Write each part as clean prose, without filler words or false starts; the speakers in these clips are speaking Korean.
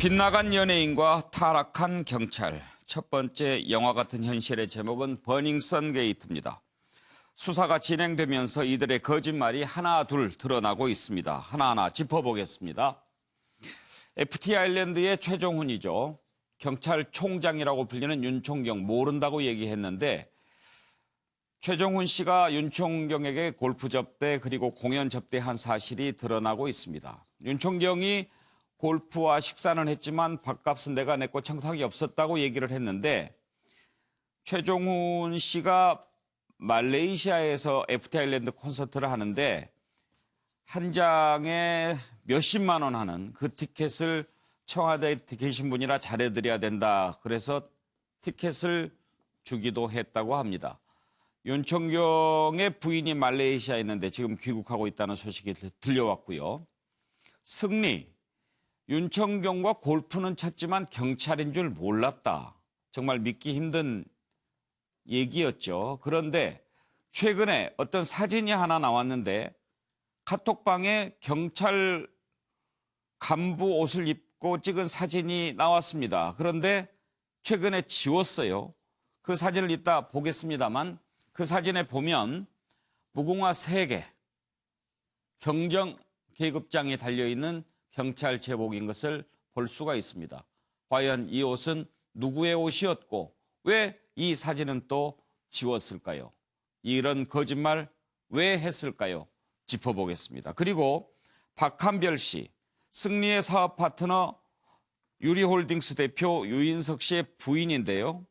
빗나간 연예인과 타락한 경찰. 첫 번째 영화 같은 현실의 제목은 버닝썬 게이트입니다. 수사가 진행되면서 이들의 거짓말이 하나 둘 드러나고 있습니다. 하나하나 짚어보겠습니다. FT 아일랜드의 최종훈이죠. 경찰총장이라고 불리는 윤총경 모른다고 얘기했는데 최종훈 씨가 윤총경에게 골프 접대 그리고 공연 접대한 사실이 드러나고 있습니다. 윤총경이 골프와 식사는 했지만 밥값은 내가 냈고 청탁이 없었다고 얘기를 했는데 최종훈 씨가 말레이시아에서 FT 아일랜드 콘서트를 하는데 한 장에 몇십만 원 하는 그 티켓을 청와대에 계신 분이라 잘해드려야 된다. 그래서 티켓을 주기도 했다고 합니다. 윤총경의 부인이 말레이시아에 있는데 지금 귀국하고 있다는 소식이 들려왔고요. 승리, 윤총경과 골프는 쳤지만 경찰인 줄 몰랐다. 정말 믿기 힘든 얘기였죠. 그런데 최근에 어떤 사진이 하나 나왔는데 카톡방에 경찰 간부 옷을 입고 찍은 사진이 나왔습니다. 그런데 최근에 지웠어요. 그 사진을 이따 보겠습니다만 그 사진에 보면 무궁화 3개, 경정 계급장이 달려있는 경찰 제복인 것을 볼 수가 있습니다. 과연 이 옷은 누구의 옷이었고 왜 이 사진은 또 지웠을까요? 이런 거짓말 왜 했을까요? 짚어보겠습니다. 그리고 박한별 씨, 승리의 사업 파트너 유리홀딩스 대표 유인석 씨의 부인인데요.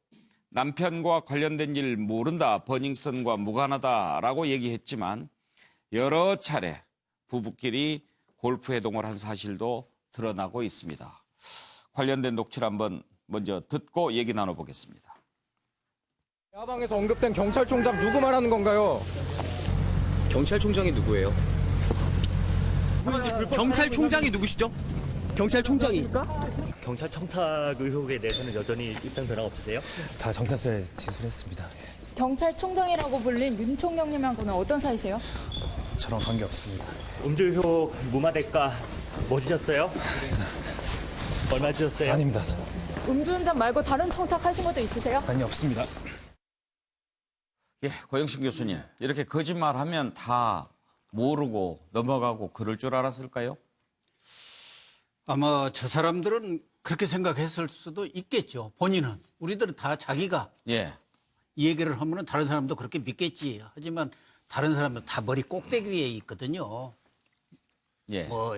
남편과 관련된 일 모른다, 버닝썬과 무관하다라고 얘기했지만 여러 차례 부부끼리 골프 회동을 한 사실도 드러나고 있습니다. 관련된 녹취를 한번 먼저 듣고 얘기 나눠보겠습니다. 야방에서 언급된 경찰총장 누구 말하는 건가요? 경찰총장이 누구예요? 경찰총장이 누구시죠? 경찰총장이 경찰 청탁 의혹에 대해서는 여전히 입장 변화 없으세요? 다 경찰서에 진술했습니다. 경찰총장이라고 불린 윤총경님하고는 어떤 사이세요? 저랑 관계 없습니다. 음주 의혹 무마 대가 뭐 주셨어요? 얼마 주셨어요? 아닙니다. 음주운전 말고 다른 청탁하신 것도 있으세요? 아니 없습니다. 예, 고영신 교수님, 이렇게 거짓말하면 다 모르고 넘어가고 그럴 줄 알았을까요? 아마 저 사람들은 그렇게 생각했을 수도 있겠죠. 본인은. 우리들은 다 자기가 예, 이 얘기를 하면 다른 사람도 그렇게 믿겠지. 하지만 다른 사람은 다 머리 꼭대기 위에 있거든요. 예, 뭐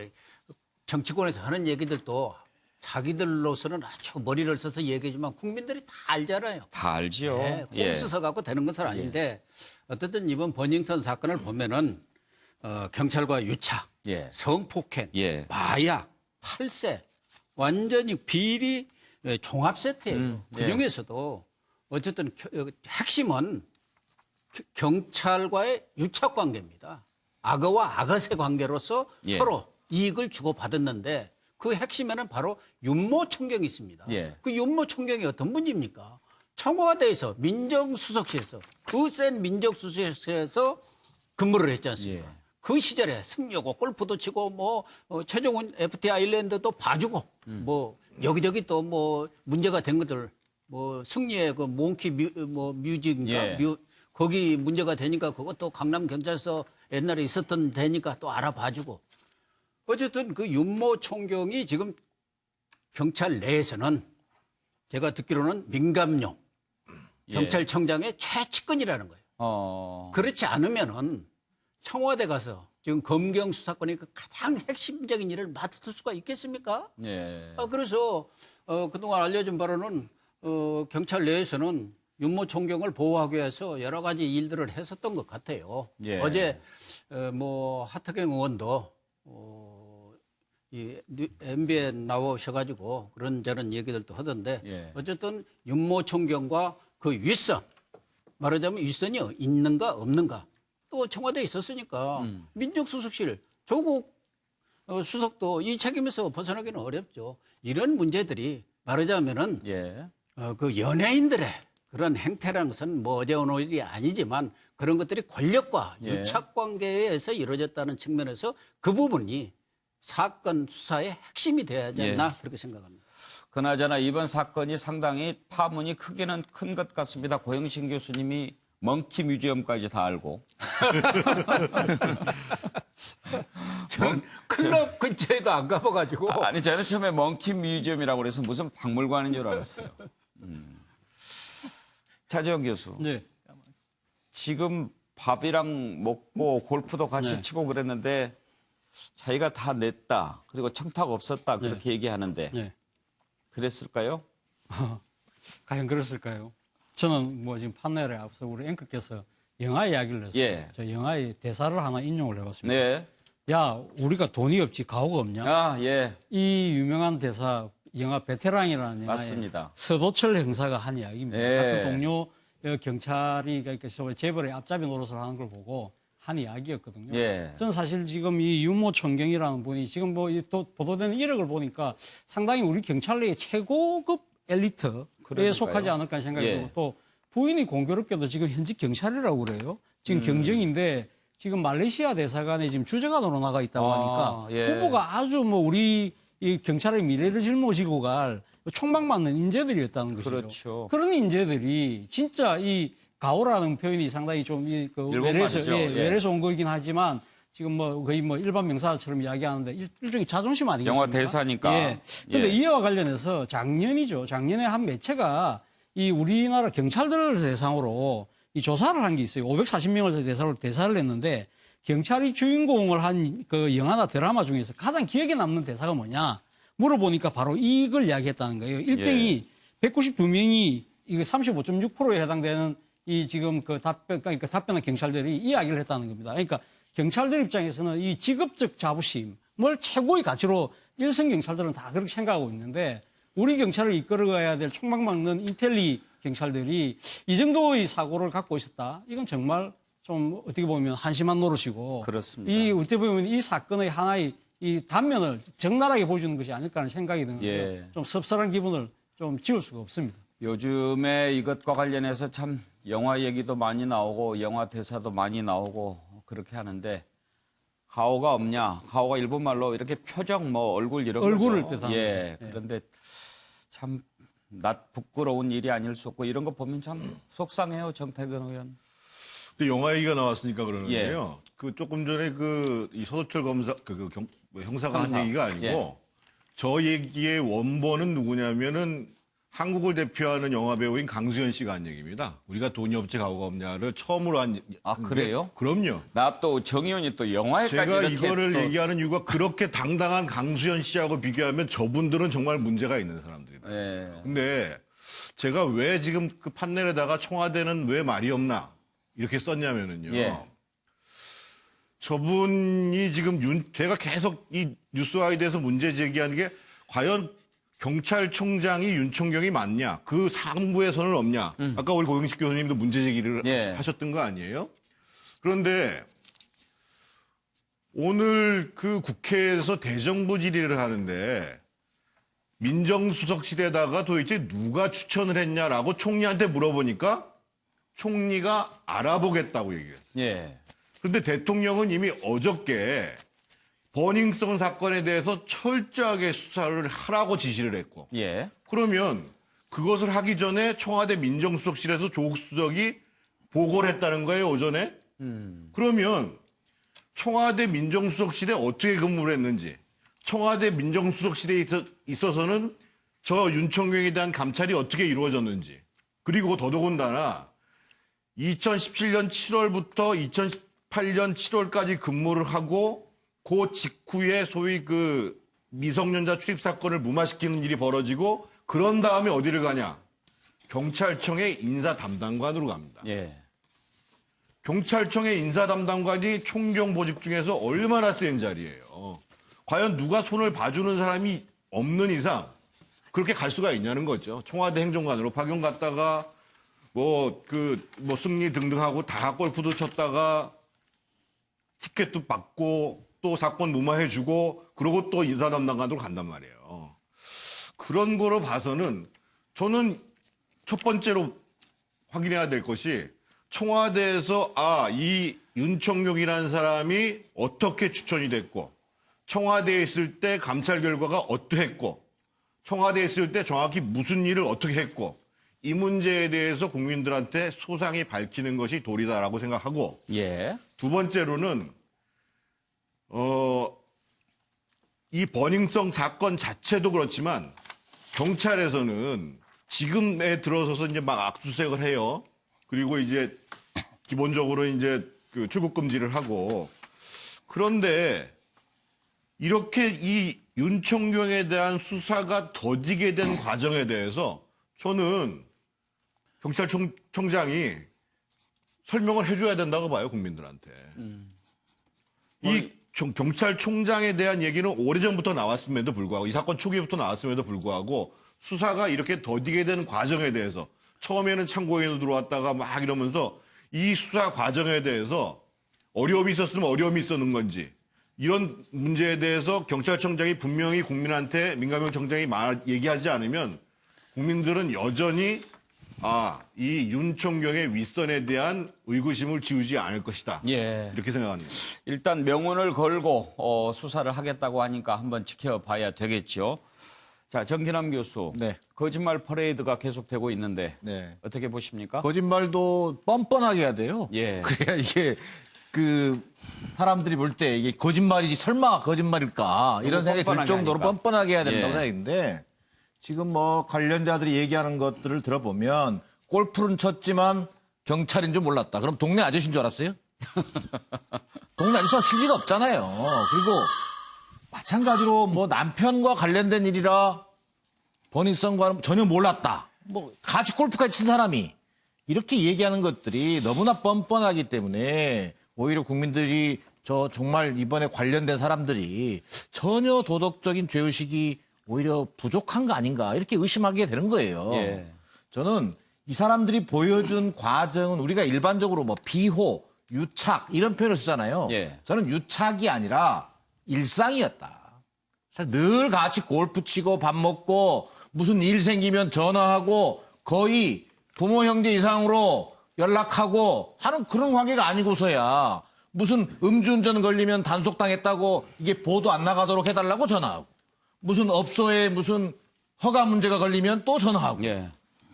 정치권에서 하는 얘기들도 자기들로서는 아주 머리를 써서 얘기하지만 국민들이 다 알잖아요. 다 알지요. 네, 꼼수 써갖고 되는 것은 아닌데 어쨌든 이번 버닝썬 사건을 보면은 경찰과 유착, 예, 성폭행, 예. 마약, 탈세 완전히 비리 종합 세트예요. 예. 그중에서도 어쨌든 핵심은 경찰과의 유착 관계입니다. 악어와 악어새 관계로서 예. 서로 이익을 주고받았는데 그 핵심에는 바로 윤모 총경이 있습니다. 예. 그 윤모 총경이 어떤 분입니까? 청와대에서 민정수석실에서 그 센 민정수석실에서 근무를 했지 않습니까? 예. 그 시절에 승려고 골프도 치고 뭐 최종훈 FT 아일랜드도 봐주고 뭐 여기저기 또 뭐 문제가 된 것들 뭐 승리의 그 몽키 뮤직인가 예. 거기 문제가 되니까 그것도 강남 경찰서 옛날에 있었던 데니까 또 알아봐주고 어쨌든 그 윤모 총경이 지금 경찰 내에서는 제가 듣기로는 민감용 경찰청장의 최측근이라는 거예요. 그렇지 않으면은 청와대 가서 지금 검경 수사권이 그 가장 핵심적인 일을 맡을 수가 있겠습니까? 예. 그래서 그동안 알려진 바로는 경찰 내에서는 윤모 총경을 보호하기 위해서 여러 가지 일들을 했었던 것 같아요. 예. 어제 뭐 하태경 의원도 이 MB에 나오셔가지고 그런저런 얘기들도 하던데 예. 어쨌든 윤모 총경과 그 윗선 말하자면 윗선이 있는가 없는가 또 청와대에 있었으니까 민정수석실 조국 수석도 이 책임에서 벗어나기는 어렵죠. 이런 문제들이 말하자면은 예. 그 연예인들의 그런 행태라는 것은 뭐 어제 오늘 일이 아니지만 그런 것들이 권력과 예. 유착 관계에서 이루어졌다는 측면에서 그 부분이 사건 수사의 핵심이 돼야 하지 않나 그렇게 생각합니다. 그나저나 이번 사건이 상당히 파문이 크기는 큰 것 같습니다. 고영신 교수님이 먼키 뮤지엄까지 다 알고. 저는 클럽 근처에도 안 가봐가지고. 아니 저는 처음에 먼키 뮤지엄이라고 그래서 무슨 박물관인 줄 알았어요. 차재원 교수. 네. 지금 밥이랑 먹고 골프도 같이 네. 치고 그랬는데 자기가 다 냈다. 그리고 청탁 없었다. 그렇게 얘기하는데 네. 그랬을까요? 과연 그랬을까요? 저는 뭐 지금 판넬에 앞서 우리 앵커께서 영화 이야기를 했어요. 예. 저 영화의 대사를 하나 인용을 해봤습니다. 네. 야, 우리가 돈이 없지 가오가 없냐? 아, 예. 이 유명한 대사 영화 베테랑이라는 영화에 맞습니다. 서도철 형사가 한 이야기입니다. 예. 같은 동료 경찰이 그러니까 재벌의 앞잡이 노릇을 하는 걸 보고 한 이야기였거든요. 예. 저는 사실 지금 이 윤모 총경이라는 분이 지금 뭐 또 보도되는 이력을 보니까 상당히 우리 경찰 내의 최고급 엘리트에 그러니까요. 속하지 않을까 생각이 예. 들고 또 부인이 공교롭게도 지금 현직 경찰이라고 그래요. 지금 경정인데 지금 말레이시아 대사관에 지금 주재관으로 나가 있다고 하니까 예. 후보가 아주 뭐 우리 이 경찰의 미래를 짊어지고 갈 촉망받는 인재들이었다는 것이죠. 그렇죠. 그런 인재들이 진짜 이 가오라는 표현이 상당히 좀 일본 말이죠. 예. 외래에서 온 거이긴 하지만 지금 뭐 거의 뭐 일반 명사처럼 이야기하는데 일종의 자존심 아니겠습니까? 영화 대사니까. 예. 근데 예. 이와 관련해서 작년이죠. 작년에 한 매체가 이 우리나라 경찰들을 대상으로 이 조사를 한 게 있어요. 540명을 대사를 냈는데 경찰이 주인공을 한 그 영화나 드라마 중에서 가장 기억에 남는 대사가 뭐냐 물어보니까 바로 이걸 이야기했다는 거예요. 1등이 192명이 이거 35.6%에 해당되는 이 지금 그 그러니까 답변한 경찰들이 이야기를 했다는 겁니다. 그러니까 경찰들 입장에서는 이 직업적 자부심을 최고의 가치로 일선 경찰들은 다 그렇게 생각하고 있는데 우리 경찰을 이끌어가야 될 촉망받는 인텔리 경찰들이 이 정도의 사고를 갖고 있었다. 이건 정말 좀 어떻게 보면 한심한 노릇이고 그렇습니다. 이 어떻게 보면 이 사건의 하나의 이 단면을 적나라하게 보여주는 것이 아닐까 하는 생각이 드는데 예. 좀 섭섭한 기분을 좀 지울 수가 없습니다. 요즘에 이것과 관련해서 참 영화 얘기도 많이 나오고 영화 대사도 많이 나오고 그렇게 하는데 가오가 없냐? 가오가 일본말로 이렇게 표정 뭐 얼굴 이런 얼굴을 거죠. 뜻하는 예. 거죠. 예. 그런데 참 낯 부끄러운 일이 아닐 수 없고 이런 거 보면 참 속상해요. 정태근 의원. 근데 영화 얘기가 나왔으니까 그러는데요. 그 조금 전에 이 서도철 검사 형사가 형사. 한 얘기가 아니고 예. 저 얘기의 원본은 누구냐면은 한국을 대표하는 영화 배우인 강수현 씨가 한 얘기입니다. 우리가 돈이 없지 가오가 없냐를 처음으로 한. 아, 그래요? 그럼요. 나 또 정의원이 또 영화에까지 제가 이렇게 이거를 또 얘기하는 이유가 그렇게 당당한 강수현 씨하고 비교하면 저분들은 정말 문제가 있는 사람들이다. 예. 근데 제가 왜 지금 그 판넬에다가 청와대는 왜 말이 없나 이렇게 썼냐면은요. 예. 저분이 지금 제가 계속 이 뉴스와에 대해서 문제 제기하는 게 과연 경찰청장이 윤총경이 맞냐? 그 상부의 선은 없냐? 아까 우리 고영식 교수님도 문제 제기를 예. 하셨던 거 아니에요? 그런데 오늘 그 국회에서 대정부 질의를 하는데 민정수석실에다가 도대체 누가 추천을 했냐라고 총리한테 물어보니까 총리가 알아보겠다고 얘기했어요. 예. 그런데 대통령은 이미 어저께 버닝썬 사건에 대해서 철저하게 수사를 하라고 지시를 했고 예. 그러면 그것을 하기 전에 청와대 민정수석실에서 조국 수석이 보고를 했다는 거예요, 오전에? 그러면 청와대 민정수석실에 어떻게 근무를 했는지 청와대 민정수석실에 있어서는 저 윤총경에 대한 감찰이 어떻게 이루어졌는지 그리고 더더군다나 2017년 7월부터 2018년 7월까지 근무를 하고 그 직후에 소위 그 미성년자 출입 사건을 무마시키는 일이 벌어지고 그런 다음에 어디를 가냐? 경찰청의 인사 담당관으로 갑니다. 예. 경찰청의 인사 담당관이 총경 보직 중에서 얼마나 센 자리예요. 과연 누가 손을 봐주는 사람이 없는 이상 그렇게 갈 수가 있냐는 거죠. 청와대 행정관으로 파견 갔다가 뭐 승리 등등하고 다 골프도 쳤다가 티켓도 받고 또 사건 무마해주고 그러고 또 인사 담당관으로 간단 말이에요. 그런 거로 봐서는 저는 첫 번째로 확인해야 될 것이 청와대에서 이 윤청룡이라는 사람이 어떻게 추천이 됐고 청와대에 있을 때 감찰 결과가 어떠했고 청와대에 있을 때 정확히 무슨 일을 어떻게 했고 이 문제에 대해서 국민들한테 소상히 밝히는 것이 도리다라고 생각하고 예. 두 번째로는 이 버닝썬 사건 자체도 그렇지만 경찰에서는 지금에 들어서서 이제 막 압수수색을 해요. 그리고 이제 기본적으로 이제 그 출국 금지를 하고 그런데 이렇게 이 윤총경에 대한 수사가 더디게 된 과정에 대해서 저는 경찰청장이 설명을 해줘야 된다고 봐요, 국민들한테. 이 경찰총장에 대한 얘기는 오래전부터 나왔음에도 불구하고 이 사건 초기부터 나왔음에도 불구하고 수사가 이렇게 더디게 된 과정에 대해서 처음에는 참고인으로 들어왔다가 막 이러면서 이 수사 과정에 대해서 어려움이 있었으면 어려움이 있었는 건지 이런 문제에 대해서 경찰청장이 분명히 국민한테 민감형 청장이 얘기하지 않으면 국민들은 여전히 이 윤총경의 윗선에 대한 의구심을 지우지 않을 것이다. 예. 이렇게 생각합니다. 일단 명운을 걸고 수사를 하겠다고 하니까 한번 지켜봐야 되겠죠. 자, 정기남 교수. 네. 거짓말 퍼레이드가 계속되고 있는데 네. 어떻게 보십니까? 거짓말도 뻔뻔하게 해야 돼요. 예. 그래야 이게 그 사람들이 볼 때 이게 거짓말이지 설마 거짓말일까 이런 생각이 들 뻔뻔하게 정도로 하니까. 뻔뻔하게 해야 된다고 예. 생각했는데 지금 뭐 관련자들이 얘기하는 것들을 들어보면 골프는 쳤지만 경찰인 줄 몰랐다. 그럼 동네 아저씨인 줄 알았어요? 동네 아저씨가 실리가 없잖아요. 그리고 마찬가지로 뭐 남편과 관련된 일이라 버닝썬과는 전혀 몰랐다. 뭐 같이 골프까지 친 사람이 이렇게 얘기하는 것들이 너무나 뻔뻔하기 때문에 오히려 국민들이 저 정말 이번에 관련된 사람들이 전혀 도덕적인 죄의식이 오히려 부족한 거 아닌가 이렇게 의심하게 되는 거예요. 예. 저는 이 사람들이 보여준 과정은 우리가 일반적으로 뭐 비호, 유착 이런 표현을 쓰잖아요. 예. 저는 유착이 아니라 일상이었다. 늘 같이 골프 치고 밥 먹고 무슨 일 생기면 전화하고 거의 부모 형제 이상으로 연락하고 하는 그런 관계가 아니고서야 무슨 음주운전 걸리면 단속당했다고 이게 보도 안 나가도록 해달라고 전화하고 무슨 업소에 무슨 허가 문제가 걸리면 또 전화하고 예.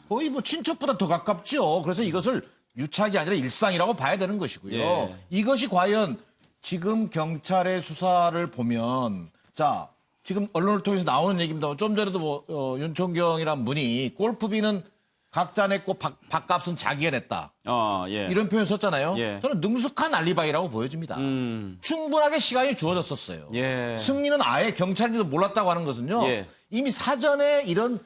거의 뭐 친척보다 더 가깝죠. 그래서 이것을 유착이 아니라 일상이라고 봐야 되는 것이고요. 예. 이것이 과연 지금 경찰의 수사를 보면 자 지금 언론을 통해서 나오는 얘기입니다. 좀 전에도 뭐 윤총경이란 분이 골프비는 각자 냈고 밥값은 자기가 냈다. 예. 이런 표현 썼잖아요. 예. 저는 능숙한 알리바이라고 보여집니다. 충분하게 시간이 주어졌었어요. 예. 승리는 아예 경찰인지도 몰랐다고 하는 것은요. 예. 이미 사전에 이런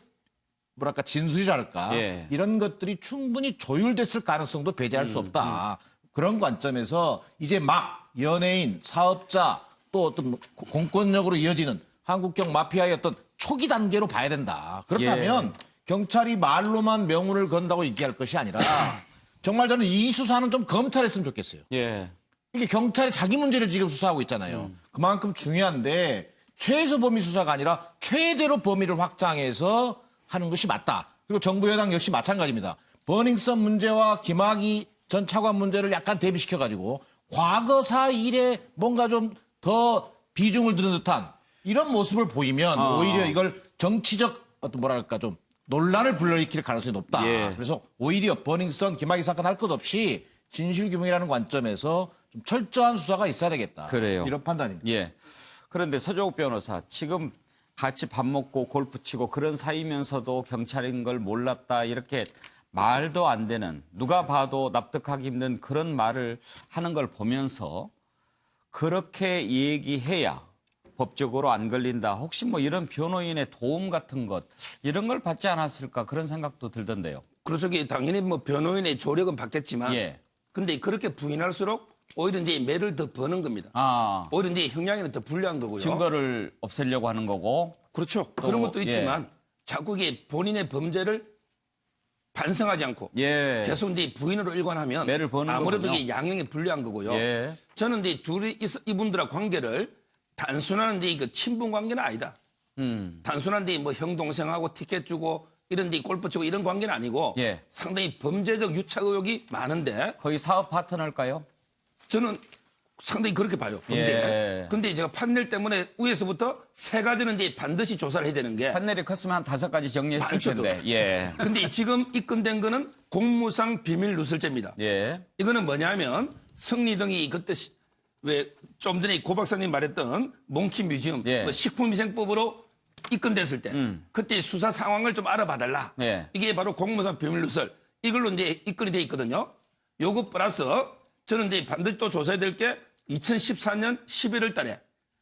뭐랄까 진술이랄까 예. 이런 것들이 충분히 조율됐을 가능성도 배제할 수 없다. 그런 관점에서 이제 막 연예인, 사업자 또 어떤 공권력으로 이어지는 한국형 마피아의 어떤 초기 단계로 봐야 된다. 그렇다면 경찰이 말로만 명운을 건다고 얘기할 것이 아니라 정말 저는 이 수사는 좀 검찰했으면 좋겠어요. 예. 이게 경찰이 자기 문제를 지금 수사하고 있잖아요. 그만큼 중요한데 최소 범위 수사가 아니라 최대로 범위를 확장해서 하는 것이 맞다. 그리고 정부 여당 역시 마찬가지입니다. 버닝썬 문제와 김학의 전 차관 문제를 약간 대비시켜가지고 과거사 일에 뭔가 좀 더 비중을 두는 듯한 이런 모습을 보이면 오히려 이걸 정치적 어떤 뭐랄까 좀 논란을 불러일으킬 가능성이 높다. 예. 그래서 오히려 버닝썬 김학의 사건 할 것 없이 진실규명이라는 관점에서 좀 철저한 수사가 있어야 되겠다. 그래요. 이런 판단입니다. 예. 그런데 서정욱 변호사, 지금 같이 밥 먹고 골프 치고 그런 사이면서도 경찰인 걸 몰랐다 이렇게 말도 안 되는 누가 봐도 납득하기 힘든 그런 말을 하는 걸 보면서 그렇게 얘기해야 법적으로 안 걸린다. 혹시 뭐 이런 변호인의 도움 같은 것 이런 걸 받지 않았을까 그런 생각도 들던데요. 그래서 당연히 뭐 변호인의 조력은 받겠지만 예. 근데 그렇게 부인할수록 오히려 이제 매를 더 버는 겁니다. 오히려 이제 형량에는 더 불리한 거고요. 증거를 없애려고 하는 거고. 그렇죠. 또, 그런 것도 예. 있지만 자꾸 이게 본인의 범죄를 반성하지 않고 예. 계속 이제 부인으로 일관하면 매를 버는 아무래도 거군요. 이게 양형에 불리한 거고요. 예. 저는 이제 둘이 이분들과 관계를 단순한 이제 그 친분 관계는 아니다. 단순한 뭐 형 동생하고 티켓 주고 이런 데 골프 치고 이런 관계는 아니고 예. 상당히 범죄적 유착 의혹이 많은데 거의 사업 파트너일까요? 저는 상당히 그렇게 봐요. 범죄. 예. 근데 제가 판넬 때문에 위에서부터 세 가지는 이제 반드시 조사를 해야 되는 게. 판넬이 컸으면 한 5가지 정리했을 많죠, 텐데. 예. 근데 지금 입건된 거는 공무상 비밀 누설죄입니다. 예. 이거는 뭐냐면 승리 등이 그때 왜 좀 전에 고 박사님 말했던 몽키 뮤지엄 예. 뭐 식품위생법으로 입건됐을 때 그때 수사 상황을 좀 알아봐달라. 예. 이게 바로 공무상 비밀 누설. 이걸로 이제 입건이 돼 있거든요. 요거 플러스 저는 이제 반드시 또 조사해야 될 게 2014년 11월 달에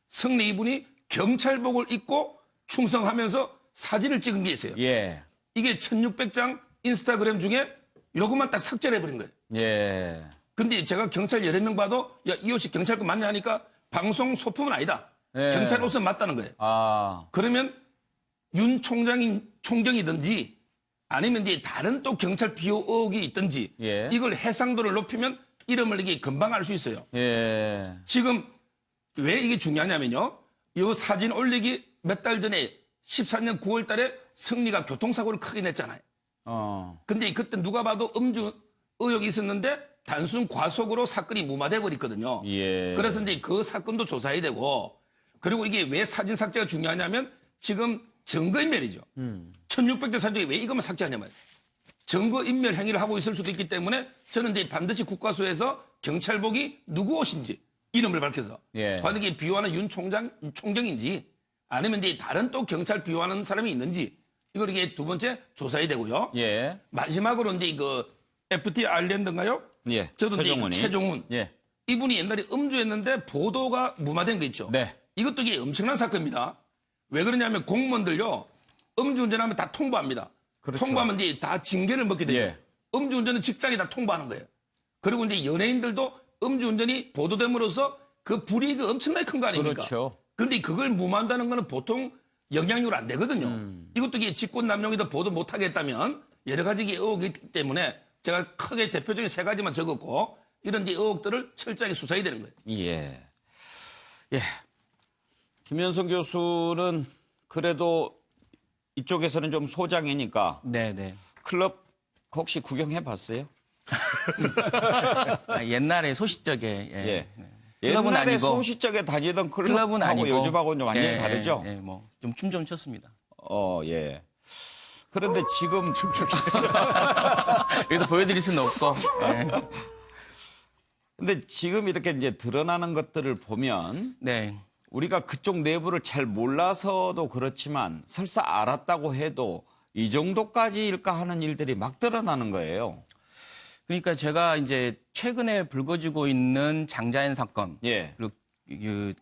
승리 이분이 경찰복을 입고 충성하면서 사진을 찍은 게 있어요. 예. 이게 1600장 인스타그램 중에 요것만 딱 삭제를 해버린 거예요. 예. 근데 제가 경찰 여러 명 봐도 야, 이 옷이 경찰권 맞냐 하니까 방송 소품은 아니다. 예. 경찰 옷은 맞다는 거예요. 아. 그러면 윤 총장이든지 아니면 이제 다른 또 경찰 비호 의혹이 있든지 예. 이걸 해상도를 높이면 이름을 이게 금방 알 수 있어요. 예. 지금 왜 이게 중요하냐면요. 이 사진 올리기 몇 달 전에 14년 9월 달에 승리가 교통사고를 크게 냈잖아요. 근데 그때 누가 봐도 음주 의혹이 있었는데 단순 과속으로 사건이 무마돼 버렸거든요. 예. 그래서 이제 그 사건도 조사해야 되고 그리고 이게 왜 사진 삭제가 중요하냐면 지금 증거인멸이죠. 1600대 사진 중에 왜 이것만 삭제하냐 말이에요. 증거인멸 행위를 하고 있을 수도 있기 때문에 저는 이제 반드시 국과수에서 경찰복이 누구 옷인지 이름을 밝혀서 예. 과연 이게 비호하는 윤 총장인지 아니면 이제 다른 또 경찰 비호하는 사람이 있는지 이걸 이게 두 번째 조사해야 되고요. 예. 마지막으로 이제 그 FT 아일랜드인가요? 예. 저도 최종훈이. 이제 최종훈. 예. 이분이 옛날에 음주했는데 보도가 무마된 거 있죠. 네. 이것도 이게 엄청난 사건입니다. 왜 그러냐면 공무원들요. 음주운전하면 다 통보합니다. 그렇죠. 통보하면 이제 다 징계를 먹게 되죠. 예. 음주운전은 직장에 다 통보하는 거예요. 그리고 이제 연예인들도 음주운전이 보도됨으로써 그 불이익이 엄청나게 큰 거 아닙니까? 그렇죠. 그런데 그걸 무마한다는 거는 보통 영향력으로 안 되거든요. 이것도 이게 직권남용이다 보도 못하게 했다면 여러 가지 의혹이 있기 때문에 제가 크게 대표적인 세 가지만 적었고 이런 이제 의혹들을 철저하게 수사해야 되는 거예요. 예. 예. 김현성 교수는 그래도 이쪽에서는 좀 소장이니까 네네. 클럽 혹시 구경해 봤어요? 옛날에 소시적에 예. 클럽은 옛날에 아니고 소시적에 다니던 클럽은 클럽하고 아니고 요즘하고는 좀 완전히 다르죠? 뭐좀 춤 좀 췄습니다. 예. 그런데 지금 여기서 보여드릴 수는 없고. 예. 근데 지금 이렇게 이제 드러나는 것들을 보면 네. 우리가 그쪽 내부를 잘 몰라서도 그렇지만 설사 알았다고 해도 이 정도까지일까 하는 일들이 막 드러나는 거예요. 그러니까 제가 이제 최근에 불거지고 있는 장자연 사건, 예. 그리고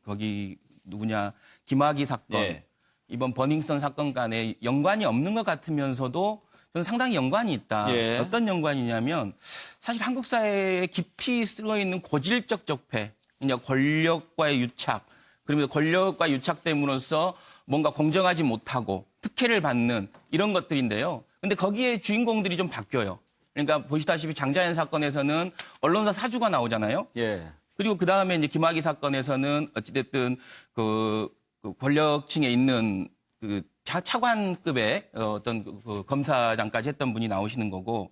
거기 누구냐 김학의 사건, 예. 이번 버닝썬 사건 간에 연관이 없는 것 같으면서도 저는 상당히 연관이 있다. 예. 어떤 연관이냐면 사실 한국 사회에 깊이 쓰여 있는 고질적 적폐, 그냥 권력과의 유착, 그러면서 권력과 유착됨으로써 뭔가 공정하지 못하고 특혜를 받는 이런 것들인데요. 근데 거기에 주인공들이 좀 바뀌어요. 그러니까 보시다시피 장자연 사건에서는 언론사 사주가 나오잖아요. 예. 그리고 그 다음에 이제 김학의 사건에서는 어찌됐든 그 권력층에 있는 그 차관급의 어떤 그 검사장까지 했던 분이 나오시는 거고,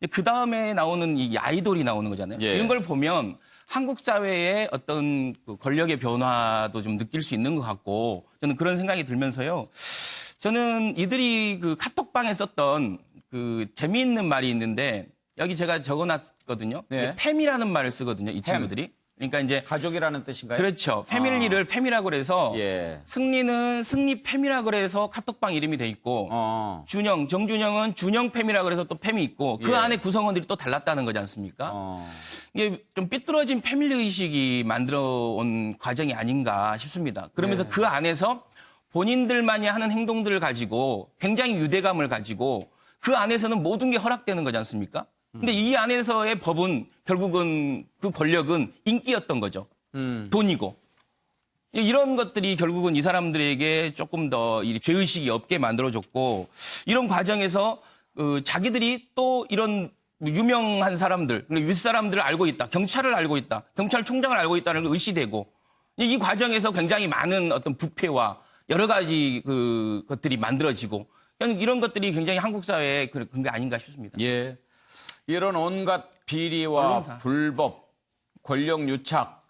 그 다음에 나오는 이 아이돌이 나오는 거잖아요. 예. 이런 걸 보면 한국 사회의 어떤 그 권력의 변화도 좀 느낄 수 있는 것 같고, 저는 그런 생각이 들면서요. 저는 이들이 그 카톡방에 썼던 그 재미있는 말이 있는데, 여기 제가 적어놨거든요. 네. 팸이라는 말을 쓰거든요, 이 친구들이. 그러니까 이제 가족이라는 뜻인가요? 그렇죠. 패밀리를 팸이라고 그래서 예. 승리는 승리 팸이라고 그래서 카톡방 이름이 돼 있고 준영, 정준영은 준영 팸이라고 그래서 또 팸이 있고 그 예. 안에 구성원들이 또 달랐다는 거지 않습니까? 이게 좀 삐뚤어진 패밀리 의식이 만들어 온 과정이 아닌가 싶습니다. 그러면서 그 안에서 본인들만이 하는 행동들을 가지고 굉장히 유대감을 가지고 그 안에서는 모든 게 허락되는 거지 않습니까? 근데 이 안에서의 법은 결국은 그 권력은 인기였던 거죠. 돈이고. 이런 것들이 결국은 이 사람들에게 조금 더 이 죄의식이 없게 만들어줬고 이런 과정에서 자기들이 또 이런 유명한 사람들, 윗사람들을 알고 있다. 경찰을 알고 있다. 경찰총장을 알고 있다는 걸 의시되고 이 과정에서 굉장히 많은 어떤 부패와 여러 가지 그 것들이 만들어지고 이런 것들이 굉장히 한국 사회에 그런 게 아닌가 싶습니다. 예. 이런 온갖 비리와 언론사. 불법, 권력 유착,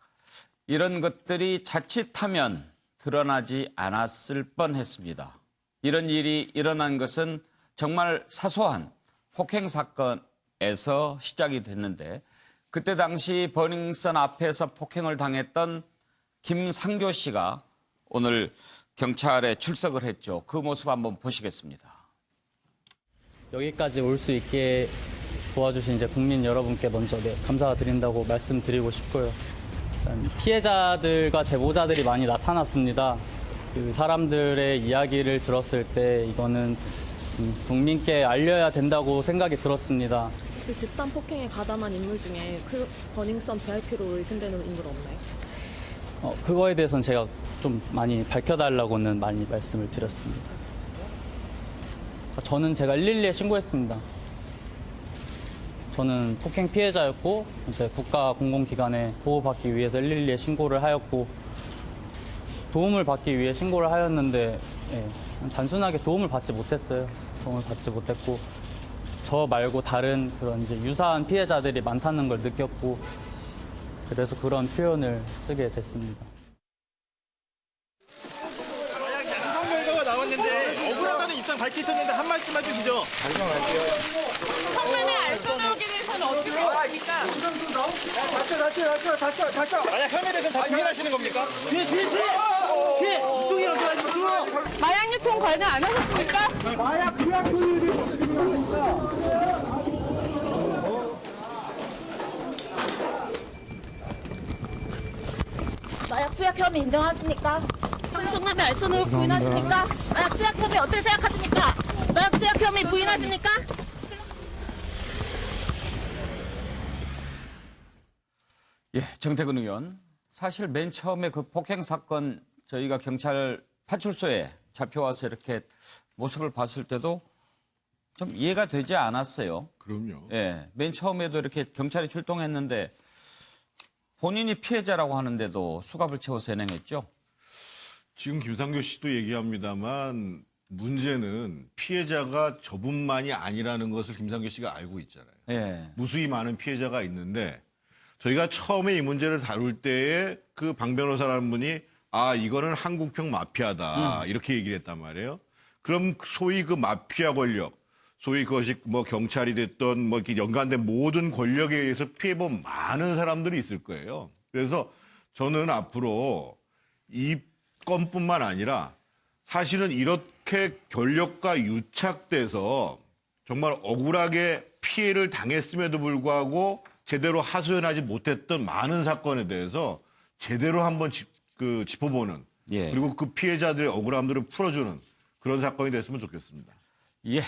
이런 것들이 자칫하면 드러나지 않았을 뻔했습니다. 이런 일이 일어난 것은 정말 사소한 폭행 사건에서 시작이 됐는데 그때 당시 버닝썬 앞에서 폭행을 당했던 김상교 씨가 오늘 경찰에 출석을 했죠. 그 모습 한번 보시겠습니다. 여기까지 올 수 있게 도와주신 이제 국민 여러분께 먼저 감사드린다고 말씀드리고 싶고요. 일단 피해자들과 제보자들이 많이 나타났습니다. 그 사람들의 이야기를 들었을 때 이거는 국민께 알려야 된다고 생각이 들었습니다. 혹시 집단 폭행에 가담한 인물 중에 버닝썬 VIP로 의심되는 인물 없나요? 그거에 대해서는 제가 좀 많이 밝혀달라고는 많이 말씀을 드렸습니다. 저는 제가 112에 신고했습니다. 저는 폭행 피해자였고 이제 국가 공공기관에 보호받기 위해서 112에 신고를 하였고 도움을 받기 위해 신고를 하였는데 단순하게 도움을 받지 못했어요. 도움을 받지 못했고 저 말고 다른 그런 이제 유사한 피해자들이 많다는 걸 느꼈고 그래서 그런 표현을 쓰게 됐습니다. 양성 결과가 나왔는데 억울하다는 입장 밝히셨는데 한 말씀 해주시죠. 성매매 알선을 하게 돼서는 어떻게 생각합니까? 만약 혐의에 대해서는 다 부인하시는 겁니까? 마약 유통 관여 안 하셨습니까? 마약 투약 혐의 인정하십니까? 성매매 알선 의혹 부인하십니까? 마약 투약 혐의 어떻게 생각하십니까? 마약 투약 혐의 부인하십니까? 예, 정태근 의원. 사실 맨 처음에 그 폭행 사건 저희가 경찰 파출소에 잡혀와서 이렇게 모습을 봤을 때도 좀 이해가 되지 않았어요. 그럼요. 예, 맨 처음에도 이렇게 경찰이 출동했는데 본인이 피해자라고 하는데도 수갑을 채워서 연행했죠. 지금 김상교 씨도 얘기합니다만 문제는 피해자가 저분만이 아니라는 것을 김상교 씨가 알고 있잖아요. 예. 무수히 많은 피해자가 있는데 저희가 처음에 이 문제를 다룰 때에 그 방 변호사라는 분이 이거는 한국형 마피아다 이렇게 얘기를 했단 말이에요. 그럼 소위 그 마피아 권력, 소위 그것이 뭐 경찰이 됐던 뭐 이렇게 연관된 모든 권력에 의해서 피해본 많은 사람들이 있을 거예요. 그래서 저는 앞으로 이 건뿐만 아니라 사실은 이렇게 권력과 유착돼서 정말 억울하게 피해를 당했음에도 불구하고 제대로 하소연하지 못했던 많은 사건에 대해서 제대로 한번 짚어보는 예. 그리고 그 피해자들의 억울함들을 풀어주는 그런 사건이 됐으면 좋겠습니다. 예.